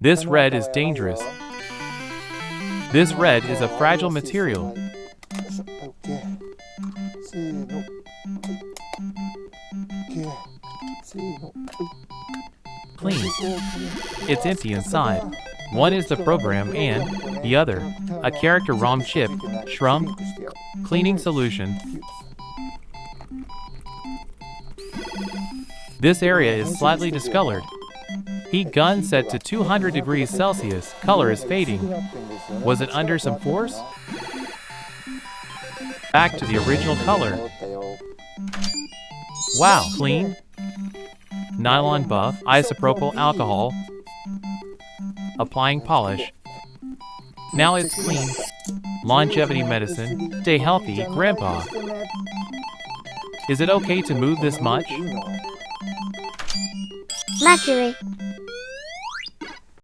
This red is dangerous. This red is a fragile material. Clean. It's empty inside. One is the program and the other, a character ROM chip, shrum, cleaning solution. This area is slightly discolored. Heat gun set to 200 degrees Celsius, color is fading. Was it under some force? Back to the original color. Wow, clean. Nylon buff, isopropyl alcohol. Applying polish. Now it's clean. Longevity medicine. Stay healthy, Grandpa. Is it okay to move this much? Mercury.